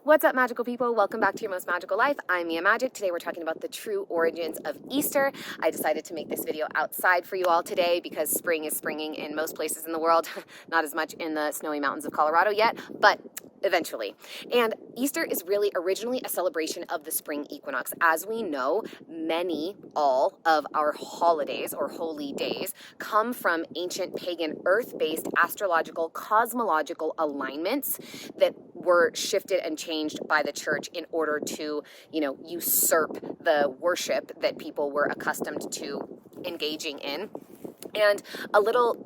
What's up, magical people? Welcome back to Your Most Magical Life. I'm Mia Magik. Today we're talking about the true origins of Easter. I decided to make this video outside for you all today because spring is springing in most places in the world. Not as much in the snowy mountains of Colorado yet, but eventually. And Easter is really originally a celebration of the spring equinox. As we know, all of our holidays or holy days come from ancient pagan earth-based astrological cosmological alignments that were shifted and changed by the church in order to, usurp the worship that people were accustomed to engaging in. And a little,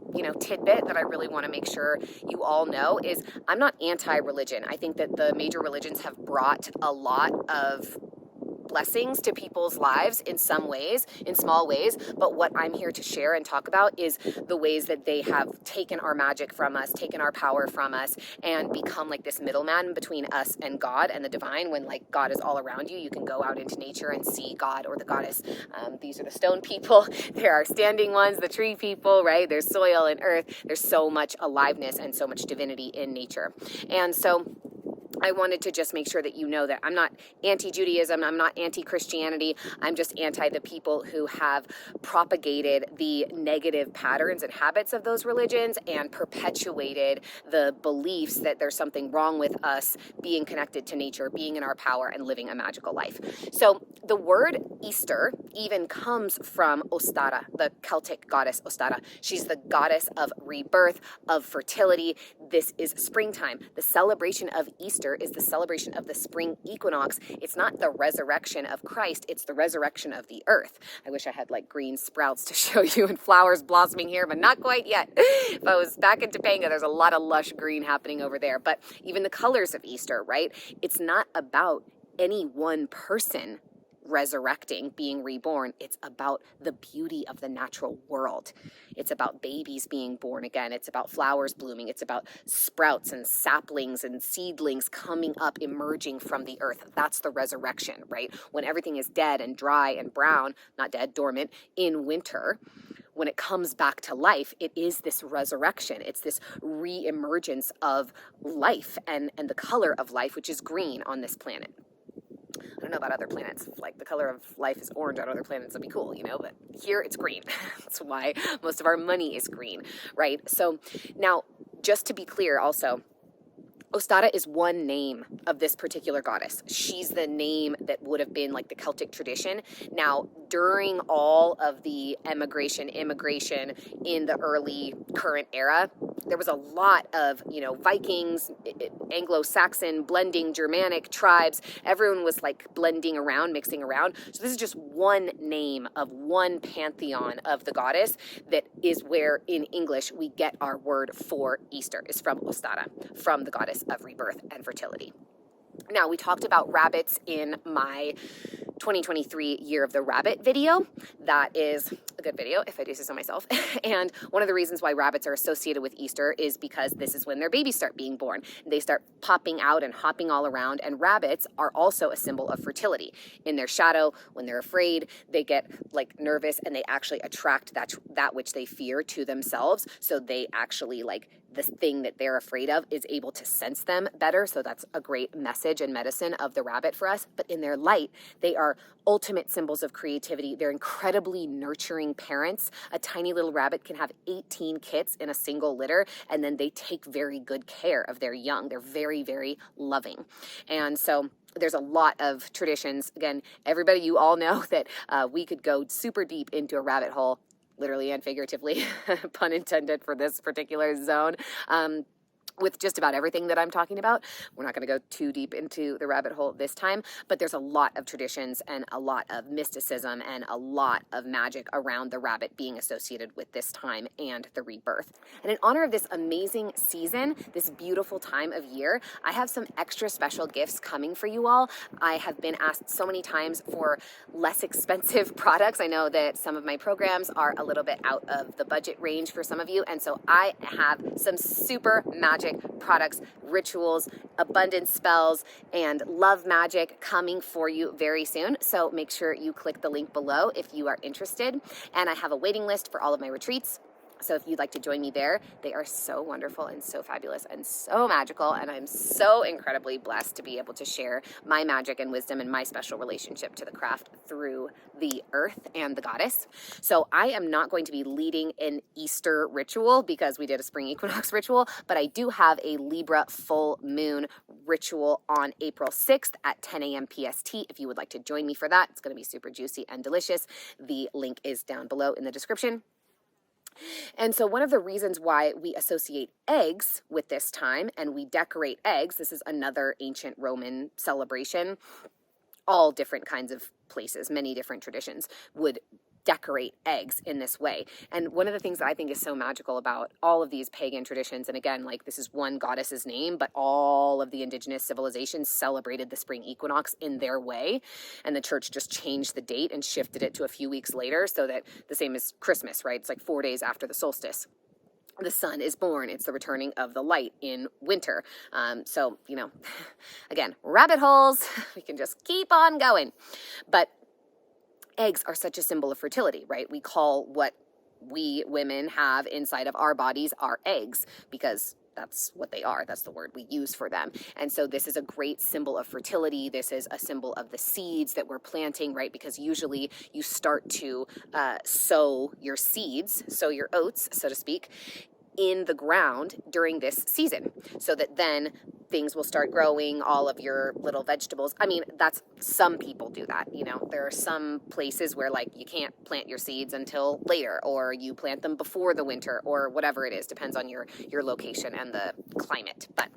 tidbit that I really want to make sure you all know is I'm not anti-religion. I think that the major religions have brought a lot of blessings to people's lives in some ways, in small ways, but what I'm here to share and talk about is the ways that they have taken our magic from us, taken our power from us, and become like this middleman between us and God and the divine. When like God is all around you, you can go out into nature and see God or the goddess. These are the stone people. There are standing ones, the tree people, right? There's soil and earth. There's so much aliveness and so much divinity in nature. And so I wanted to just make sure that you know that I'm not anti-Judaism, I'm not anti-Christianity, I'm just anti the people who have propagated the negative patterns and habits of those religions and perpetuated the beliefs that there's something wrong with us being connected to nature, being in our power, and living a magical life. So the word Easter even comes from Ostara, the Celtic goddess Ostara. She's the goddess of rebirth, of fertility. This is springtime. The celebration of Easter is the celebration of the spring equinox. It's not the resurrection of Christ, it's the resurrection of the earth. I wish I had like green sprouts to show you and flowers blossoming here, but not quite yet. If I was back in Pagan, there's a lot of lush green happening over there. But even the colors of Easter, right? It's not about any one person resurrecting, being reborn. It's about the beauty of the natural world. It's about babies being born again. It's about flowers blooming. It's about sprouts and saplings and seedlings coming up, emerging from the earth. That's the resurrection, right? When everything is dead and dry and brown, not dead, dormant, in winter, when it comes back to life, it is this resurrection. It's this re-emergence of life and the color of life, which is green on this planet. I don't know about other planets. Like the color of life is orange on other planets, that'd be cool, but here it's green. That's why most of our money is green, right? So now, just to be clear also, Ostara is one name of this particular goddess. She's the name that would have been like the Celtic tradition. Now, during all of the immigration in the early current era, there was a lot of, Vikings, Anglo-Saxon, blending, Germanic tribes. Everyone was like blending around, mixing around. So this is just one name of one pantheon of the goddess that is where in English we get our word for Easter, is from Ostara, from the goddess of rebirth and fertility. Now, we talked about rabbits in my 2023 Year of the Rabbit video. That is a good video, if I do say so myself. And one of the reasons why rabbits are associated with Easter is because this is when their babies start being born. They start popping out and hopping all around, and rabbits are also a symbol of fertility. In their shadow, when they're afraid, they get like nervous and they actually attract that which they fear to themselves. So they actually the thing that they're afraid of is able to sense them better. So that's a great message and medicine of the rabbit for us. But in their light, they are ultimate symbols of creativity. They're incredibly nurturing parents. A tiny little rabbit can have 18 kits in a single litter, and then they take very good care of their young. They're very, very loving. And so there's a lot of traditions. Again, everybody, you all know that we could go super deep into a rabbit hole, literally and figuratively, pun intended for this particular zone, with just about everything that I'm talking about. We're not going to go too deep into the rabbit hole this time, but there's a lot of traditions and a lot of mysticism and a lot of magic around the rabbit being associated with this time and the rebirth. And in honor of this amazing season, this beautiful time of year, I have some extra special gifts coming for you all. I have been asked so many times for less expensive products. I know that some of my programs are a little bit out of the budget range for some of you, and so I have some super magic products, rituals, abundance spells, and love magic coming for you very soon. So make sure you click the link below if you are interested. And I have a waiting list for all of my retreats. So if you'd like to join me there, they are so wonderful and so fabulous and so magical. And I'm so incredibly blessed to be able to share my magic and wisdom and my special relationship to the craft through the earth and the goddess. So I am not going to be leading an Easter ritual because we did a spring equinox ritual, but I do have a Libra full moon ritual on April 6th at 10 a.m. PST. If you would like to join me for that, it's going to be super juicy and delicious. The link is down below in the description. And so one of the reasons why we associate eggs with this time and we decorate eggs, this is another ancient Roman celebration, all different kinds of places, many different traditions would decorate eggs in this way. And one of the things that I think is so magical about all of these pagan traditions, and again, like this is one goddess's name, but all of the indigenous civilizations celebrated the spring equinox in their way. And the church just changed the date and shifted it to a few weeks later so that the same as Christmas, right? It's like 4 days after the solstice. The sun is born. It's the returning of the light in winter. So, you know, again, rabbit holes. We can just keep on going. But eggs are such a symbol of fertility, right? We call what we women have inside of our bodies our eggs because that's what they are. That's the word we use for them. And so this is a great symbol of fertility. This is a symbol of the seeds that we're planting, right? Because usually you start to sow your seeds, sow your oats, so to speak, in the ground during this season so that then things will start growing, all of your little vegetables. I mean, that's, some people do that, you know, there are some places where like you can't plant your seeds until later, or you plant them before the winter, or whatever it is, depends on your location and the climate. But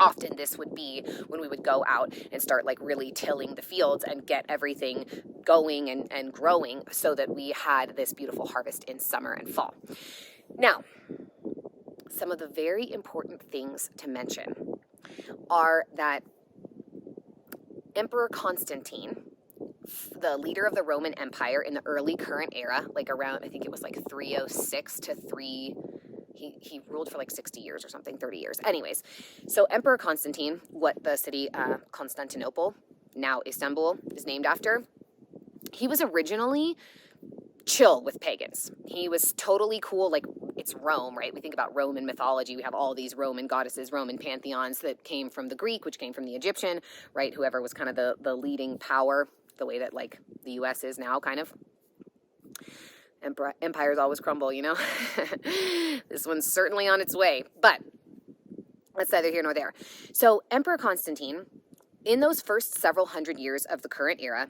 often this would be when we would go out and start like really tilling the fields and get everything going and growing so that we had this beautiful harvest in summer and fall. Now, some of the very important things to mention are that Emperor Constantine, the leader of the Roman Empire in the early current era, like around, I think it was like 306 to 3, he ruled for like 60 years or something, 30 years. Anyways, so Emperor Constantine, what the city Constantinople, now Istanbul, is named after, he was originally chill with pagans. He was totally cool. Like, it's Rome, right? We think about Roman mythology. We have all these Roman goddesses, Roman pantheons that came from the Greek, which came from the Egyptian, right? Whoever was kind of the leading power, the way that like the US is now, kind of. Empires always crumble, you know? This one's certainly on its way, but that's neither here nor there. So Emperor Constantine, in those first several hundred years of the current era,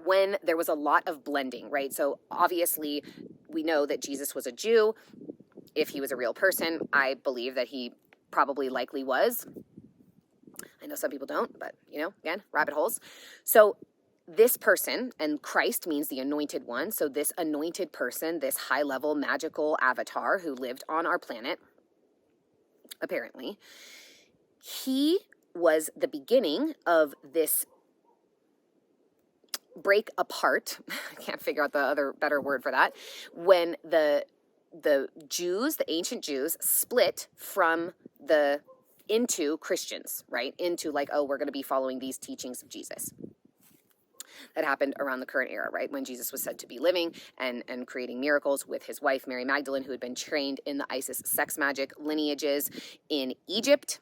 when there was a lot of blending, right? So obviously we know that Jesus was a Jew. If he was a real person, I believe that he probably likely was. I know some people don't, but you know, again, rabbit holes. So this person, and Christ means the anointed one. So this anointed person, this high-level magical avatar who lived on our planet, apparently, he was the beginning of this break apart. I can't figure out the other better word for that. When the Jews, the ancient Jews, split from into Christians, right? Into like, oh, we're going to be following these teachings of Jesus. That happened around the current era, right? When Jesus was said to be living and creating miracles with his wife, Mary Magdalene, who had been trained in the Isis sex magic lineages in Egypt.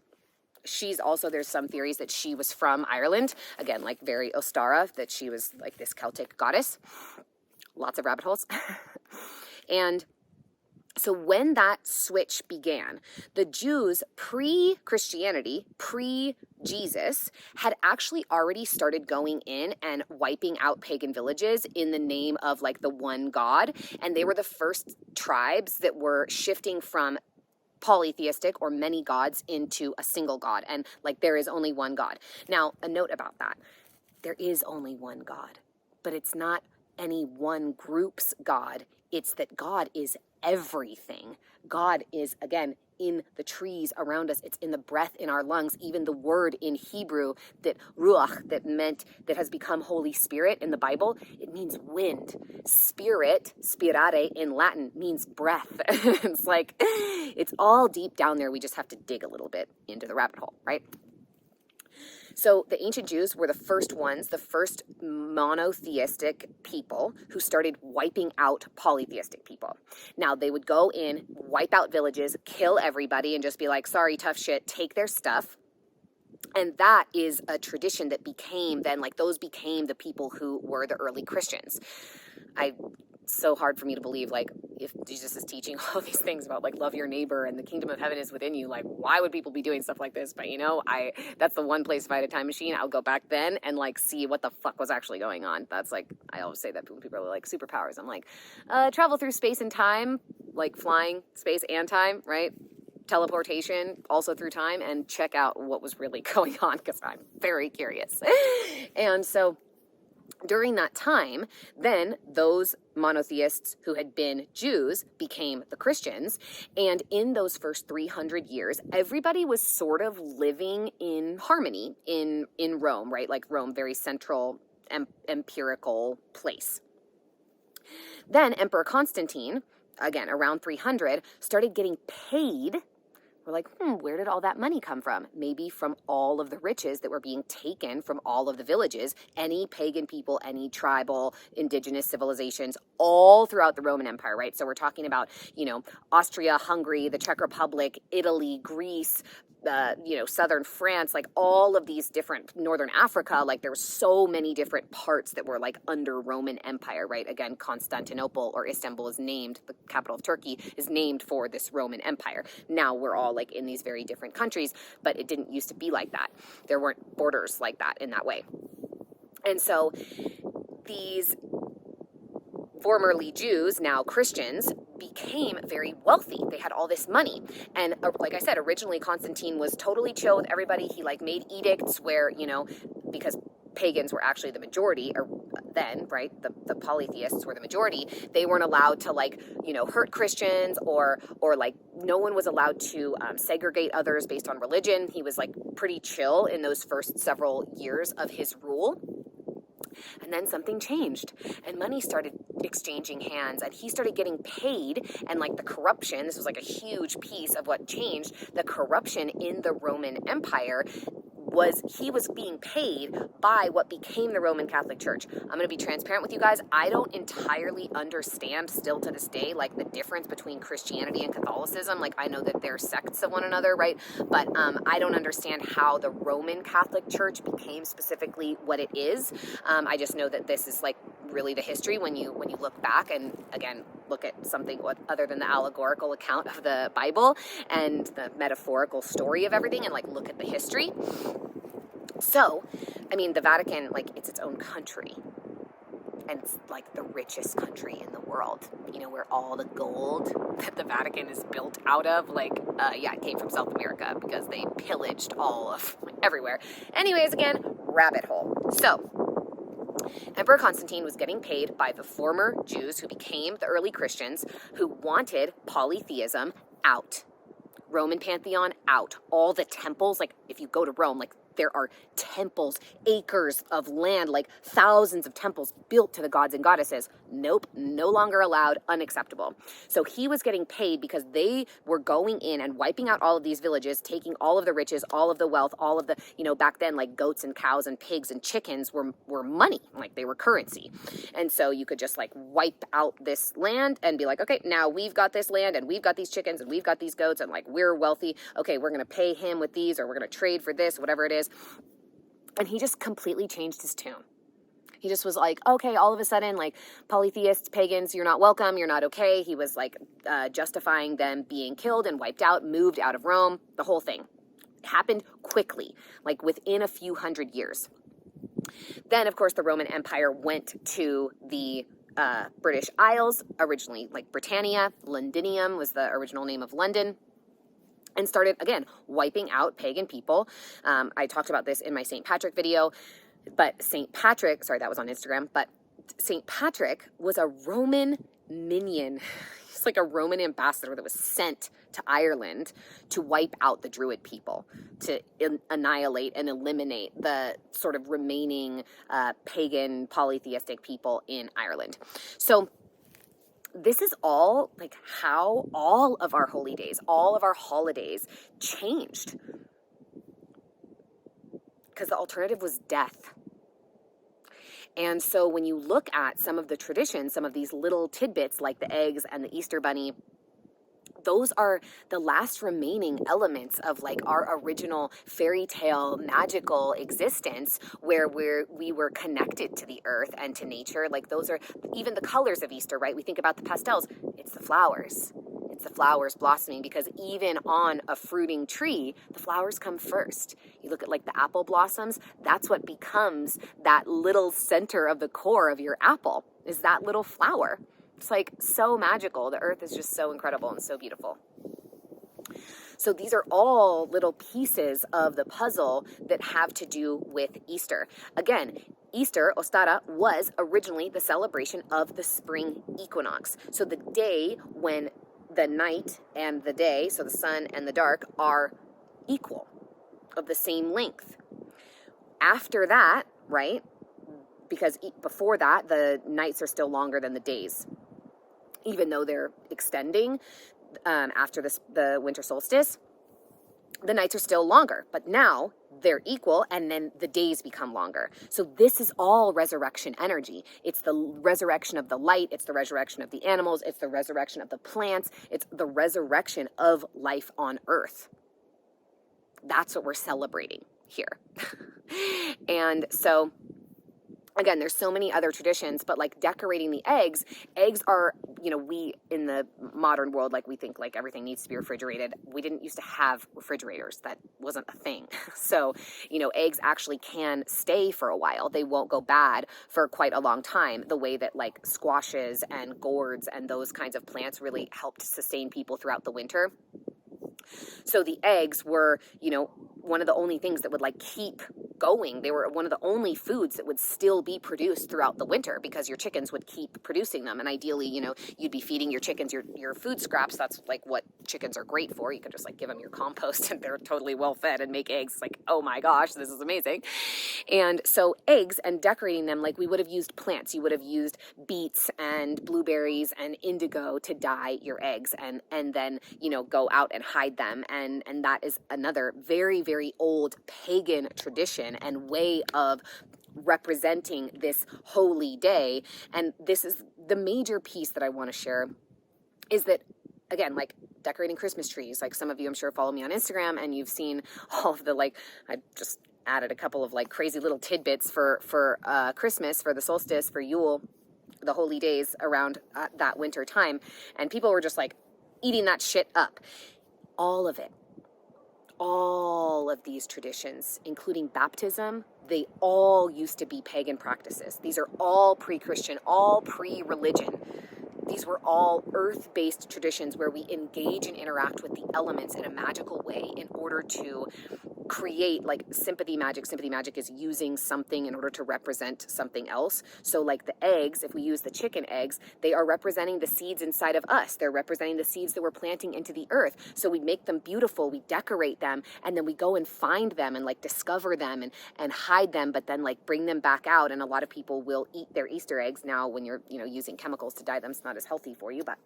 She's also, there's some theories that she was from Ireland. Again, like very Ostara, that she was like this Celtic goddess. Lots of rabbit holes. And so when that switch began, the Jews pre-Christianity, pre-Jesus, had actually already started going in and wiping out pagan villages in the name of like the one God. And they were the first tribes that were shifting from polytheistic or many gods into a single God. And like there is only one God. Now, a note about that. There is only one God, but it's not any one group's God. It's that God is everything. God is, again, in the trees around us. It's in the breath in our lungs. Even the word in Hebrew, that ruach, that has become Holy Spirit in the Bible, it means wind. Spirit, spirare in Latin, means breath. It's like, it's all deep down there. We just have to dig a little bit into the rabbit hole, right? So the ancient Jews were the first ones, the first monotheistic people who started wiping out polytheistic people. Now, they would go in, wipe out villages, kill everybody, and just be like, sorry, tough shit, take their stuff. And that is a tradition that became then, like, those became the people who were the early Christians. So hard for me to believe, like, if Jesus is teaching all these things about, like, love your neighbor and the kingdom of heaven is within you, like, why would people be doing stuff like this? But, you know, that's the one place, if I had a time machine, I'll go back then and, like, see what the fuck was actually going on. That's, like, I always say that when people are like, superpowers. I'm like, travel through space and time, like flying space and time, right? Teleportation, also through time, and check out what was really going on, because I'm very curious. And so during that time, then those monotheists who had been Jews became the Christians. And in those first 300 years, everybody was sort of living in harmony in Rome, right? Like Rome, very central, empirical place. Then Emperor Constantine, again, around 300, started getting paid. We're like, where did all that money come from? Maybe from all of the riches that were being taken from all of the villages, any pagan people, any tribal, indigenous civilizations, all throughout the Roman Empire, right? So we're talking about, you know, Austria, Hungary, the Czech Republic, Italy, Greece, southern France, like all of these different, northern Africa, like there were so many different parts that were like under Roman Empire, right? Again, Constantinople or Istanbul is named, the capital of Turkey is named for this Roman Empire. Now we're all like in these very different countries, but it didn't used to be like that. There weren't borders like that in that way. And so these formerly Jews, now Christians, became very wealthy. They had all this money. And like I said, originally Constantine was totally chill with everybody. He like made edicts where, you know, because pagans were actually the majority, or then, right, the polytheists were the majority, they weren't allowed to like, you know, hurt Christians or like no one was allowed to segregate others based on religion. He was like pretty chill in those first several years of his rule. And then something changed and money started exchanging hands and he started getting paid, and like the corruption, this was like a huge piece of what changed, the corruption in the Roman Empire was he was being paid by what became the Roman Catholic Church. I'm going to be transparent with you guys. I don't entirely understand still to this day, like the difference between Christianity and Catholicism. Like I know that they're sects of one another, right? But I don't understand how the Roman Catholic Church became specifically what it is. I just know that this is like really the history when you look back and again, look at something other than the allegorical account of the Bible and the metaphorical story of everything and like look at the history. So, I mean, the Vatican, like, it's its own country. And it's, like, the richest country in the world. You know, where all the gold that the Vatican is built out of, like, it came from South America because they pillaged all of, like, everywhere. Anyways, again, rabbit hole. So, Emperor Constantine was getting paid by the former Jews who became the early Christians who wanted polytheism out. Roman pantheon out. All the temples, like, if you go to Rome, like, there are temples, acres of land, like thousands of temples built to the gods and goddesses. Nope, no longer allowed, unacceptable. So he was getting paid because they were going in and wiping out all of these villages, taking all of the riches, all of the wealth, all of the, you know, back then like goats and cows and pigs and chickens were money, like they were currency. And so you could just like wipe out this land and be like, okay, now we've got this land and we've got these chickens and we've got these goats and like we're wealthy. Okay, we're going to pay him with these or we're going to trade for this, whatever it is. And he just completely changed his tune. He just was like, okay, all of a sudden, like, polytheists, pagans, you're not welcome, you're not okay. He was, like, justifying them being killed and wiped out, moved out of Rome, the whole thing. It happened quickly, like, within a few hundred years. Then, of course, the Roman Empire went to the British Isles, originally, like, Britannia. Londinium was the original name of London. And started, again, wiping out pagan people. I talked about this in my St. Patrick video, but St. Patrick, sorry, that was on Instagram, but St. Patrick was a Roman minion. He's like a Roman ambassador that was sent to Ireland to wipe out the Druid people, to annihilate and eliminate the sort of remaining pagan polytheistic people in Ireland. So this is all like how all of our holy days, all of our holidays changed. because the alternative was death. And so when you look at some of the traditions, some of these little tidbits like the eggs and the Easter bunny, those are the last remaining elements of like our original fairy tale magical existence, where we were connected to the earth and to nature. Like those are even the colors of Easter, right? We think about the pastels. It's the flowers. It's the flowers blossoming, because even on a fruiting tree, the flowers come first. You look at like the apple blossoms, that's what becomes that little center of the core of your apple, is that little flower. It's like so magical. The earth is just so incredible and so beautiful. So these are all little pieces of the puzzle that have to do with Easter. Again, Easter, Ostara, was originally the celebration of the spring equinox. So the day when the night and the day, so the sun and the dark, are equal, of the same length. After that, right, because before that, the nights are still longer than the days, even though they're extending after the winter solstice, the nights are still longer, but now they're equal, and then the days become longer. So this is all resurrection energy. It's the resurrection of the light. It's the resurrection of the animals. It's the resurrection of the plants. It's the resurrection of life on earth. That's what we're celebrating here. And so, again, there's so many other traditions, but like decorating the eggs are, we in the modern world, like we think like everything needs to be refrigerated. We didn't used to have refrigerators. That wasn't a thing. So, eggs actually can stay for a while. They won't go bad for quite a long time, the way that like squashes and gourds and those kinds of plants really helped sustain people throughout the winter. So the eggs were, one of the only things that would like keep going. They were one of the only foods that would still be produced throughout the winter, because your chickens would keep producing them. And ideally, you'd be feeding your chickens your food scraps. That's like what chickens are great for. You could just like give them your compost and they're totally well fed and make eggs. Like, oh my gosh, this is amazing. And so eggs and decorating them, like we would have used plants. You would have used beets and blueberries and indigo to dye your eggs, and then, go out and hide them. And that is another very, very old pagan tradition and way of representing this holy day. And this is the major piece that I want to share, is that, again, like decorating Christmas trees, like some of you I'm sure follow me on Instagram, and you've seen all of the, like, I just added a couple of like crazy little tidbits for Christmas, for the solstice, for Yule, the holy days around that winter time. And people were just like eating that shit up. All of it. All of these traditions, including baptism, they all used to be pagan practices. These are all pre-Christian, all pre-religion. These were all earth-based traditions where we engage and interact with the elements in a magical way in order to create like sympathy magic. Sympathy magic is using something in order to represent something else. So like the eggs, if we use the chicken eggs, they are representing the seeds inside of us. They're representing the seeds that we're planting into the earth. So we make them beautiful, we decorate them, and then we go and find them and like discover them and hide them, but then like bring them back out. And a lot of people will eat their Easter eggs now when you're, using chemicals to dye them. It's not as healthy for you, but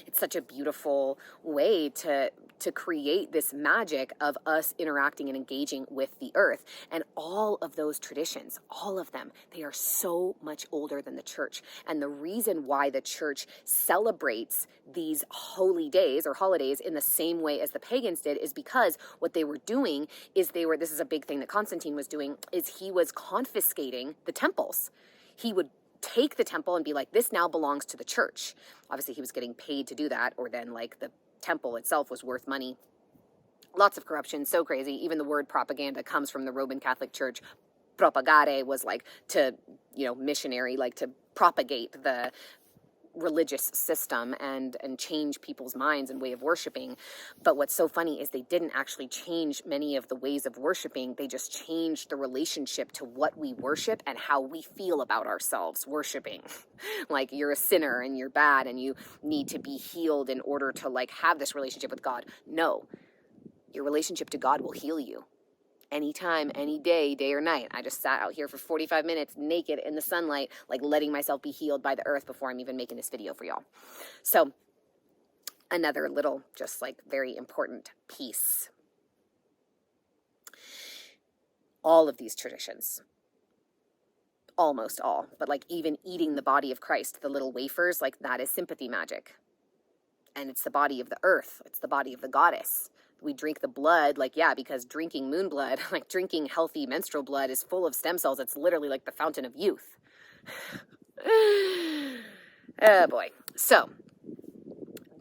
it's such a beautiful way to create this magic of us interacting and engaging with the earth. And all of those traditions, all of them, they are so much older than the church. And the reason why the church celebrates these holy days or holidays in the same way as the pagans did is because what they were doing is this is a big thing that Constantine was doing, is he was confiscating the temples. He would take the temple and be like, this now belongs to the church. Obviously, he was getting paid to do that, or then like the temple itself was worth money. Lots of corruption, so crazy. Even the word propaganda comes from the Roman Catholic Church. Propagare was like to, missionary, like to propagate the religious system and change people's minds and way of worshiping. But what's so funny is they didn't actually change many of the ways of worshiping. They just changed the relationship to what we worship and how we feel about ourselves worshiping. Like you're a sinner and you're bad and you need to be healed in order to like have this relationship with God. No, your relationship to God will heal you. Anytime, any day, day or night. I just sat out here for 45 minutes naked in the sunlight, like letting myself be healed by the earth before I'm even making this video for y'all. So another little, just like very important piece. all of these traditions, almost all, but like even eating the body of Christ, the little wafers, like that is sympathy magic. And it's the body of the earth. It's the body of the goddess. We drink the blood, like, yeah, because drinking moon blood, like drinking healthy menstrual blood is full of stem cells. It's literally like the fountain of youth. Oh boy. So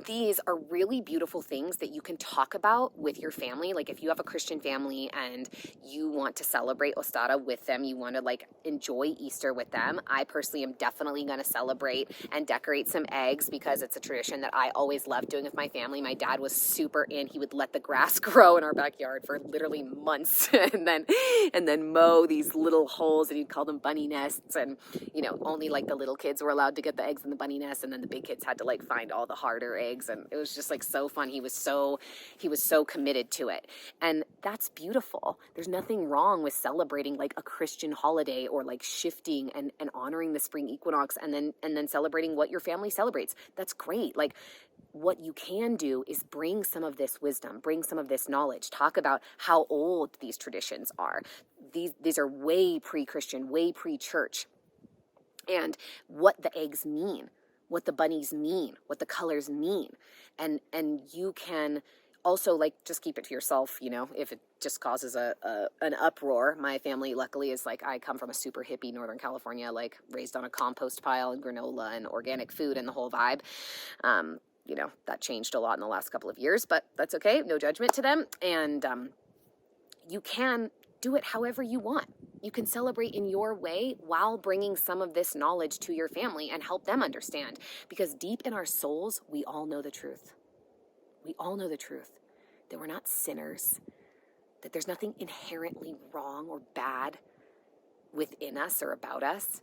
these are really beautiful things that you can talk about with your family. Like if you have a Christian family and you want to celebrate Ostara with them, you want to like enjoy Easter with them. I personally am definitely going to celebrate and decorate some eggs because it's a tradition that I always loved doing with my family. My dad was super in. He would let the grass grow in our backyard for literally months and then mow these little holes, and he'd call them bunny nests. And, you know, only like the little kids were allowed to get the eggs in the bunny nest, and then the big kids had to like find all the harder eggs. And it was just like so fun. He was so committed to it. And that's beautiful. There's nothing wrong with celebrating like a Christian holiday or like shifting and honoring the spring equinox and then celebrating what your family celebrates. That's great. Like what you can do is bring some of this wisdom, bring some of this knowledge, talk about how old these traditions are. These are way pre-Christian, way pre-church, and what the eggs mean, what the bunnies mean, what the colors mean. And you can also like just keep it to yourself, you know, if it just causes an uproar. My family luckily is like, I come from a super hippie Northern California, like raised on a compost pile and granola and organic food and the whole vibe. You know, that changed a lot in the last couple of years, but that's okay. No judgment to them. And you can do it however you want. You can celebrate in your way while bringing some of this knowledge to your family and help them understand. Because deep in our souls, we all know the truth. We all know the truth, that we're not sinners, that there's nothing inherently wrong or bad within us or about us.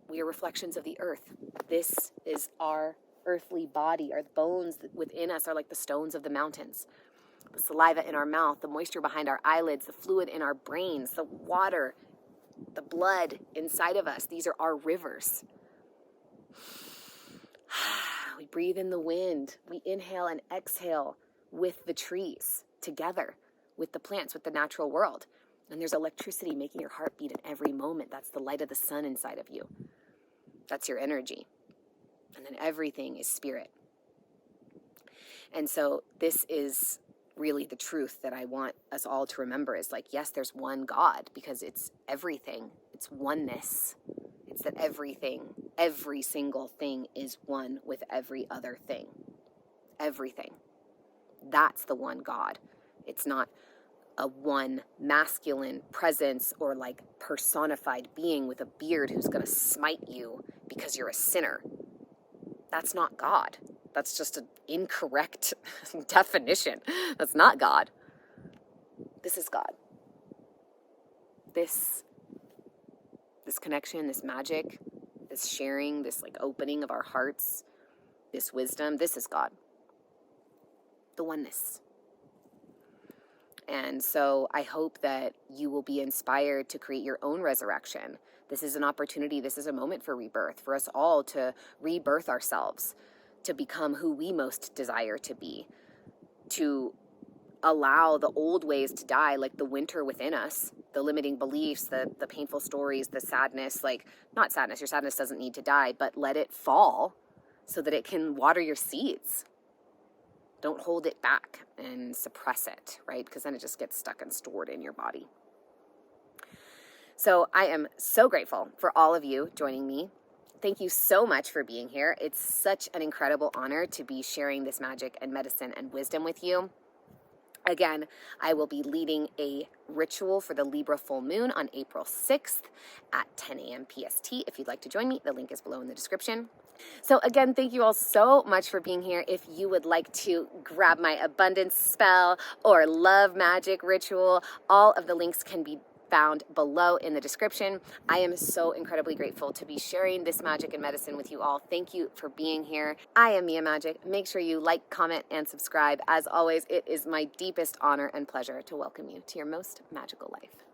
We are reflections of the earth. This is our earthly body. Our bones within us are like the stones of the mountains. The saliva in our mouth, the moisture behind our eyelids, the fluid in our brains, the water, the blood inside of us. These are our rivers. We breathe in the wind. We inhale and exhale with the trees together, with the plants, with the natural world. And there's electricity making your heart beat at every moment. That's the light of the sun inside of you. That's your energy. And then everything is spirit. And so this is really the truth that I want us all to remember is like, yes, there's one God because it's everything. It's oneness. It's that everything, every single thing is one with every other thing. Everything. That's the one God. It's not a one masculine presence or like personified being with a beard who's going to smite you because you're a sinner. That's not God. That's just an incorrect definition. That's not God. This is God. This connection, this magic, this sharing, this like opening of our hearts, this wisdom, this is God. The oneness. And so I hope that you will be inspired to create your own resurrection. This is an opportunity. This is a moment for rebirth, for us all to rebirth ourselves, to become who we most desire to be, to allow the old ways to die, like the winter within us, the limiting beliefs, the painful stories, the sadness, like not sadness, your sadness doesn't need to die, but let it fall so that it can water your seeds. Don't hold it back and suppress it, right? Because then it just gets stuck and stored in your body. So I am so grateful for all of you joining me. Thank you so much for being here. It's such an incredible honor to be sharing this magic and medicine and wisdom with you. Again, I will be leading a ritual for the Libra full moon on April 6th at 10 a.m. PST. If you'd like to join me, the link is below in the description. So again, thank you all so much for being here. If you would like to grab my abundance spell or love magic ritual, all of the links can be found below in the description. I am so incredibly grateful to be sharing this magic and medicine with you all. Thank you for being here. I am Mia Magik. Make sure you like, comment, and subscribe. As always, it is my deepest honor and pleasure to welcome you to your most magical life.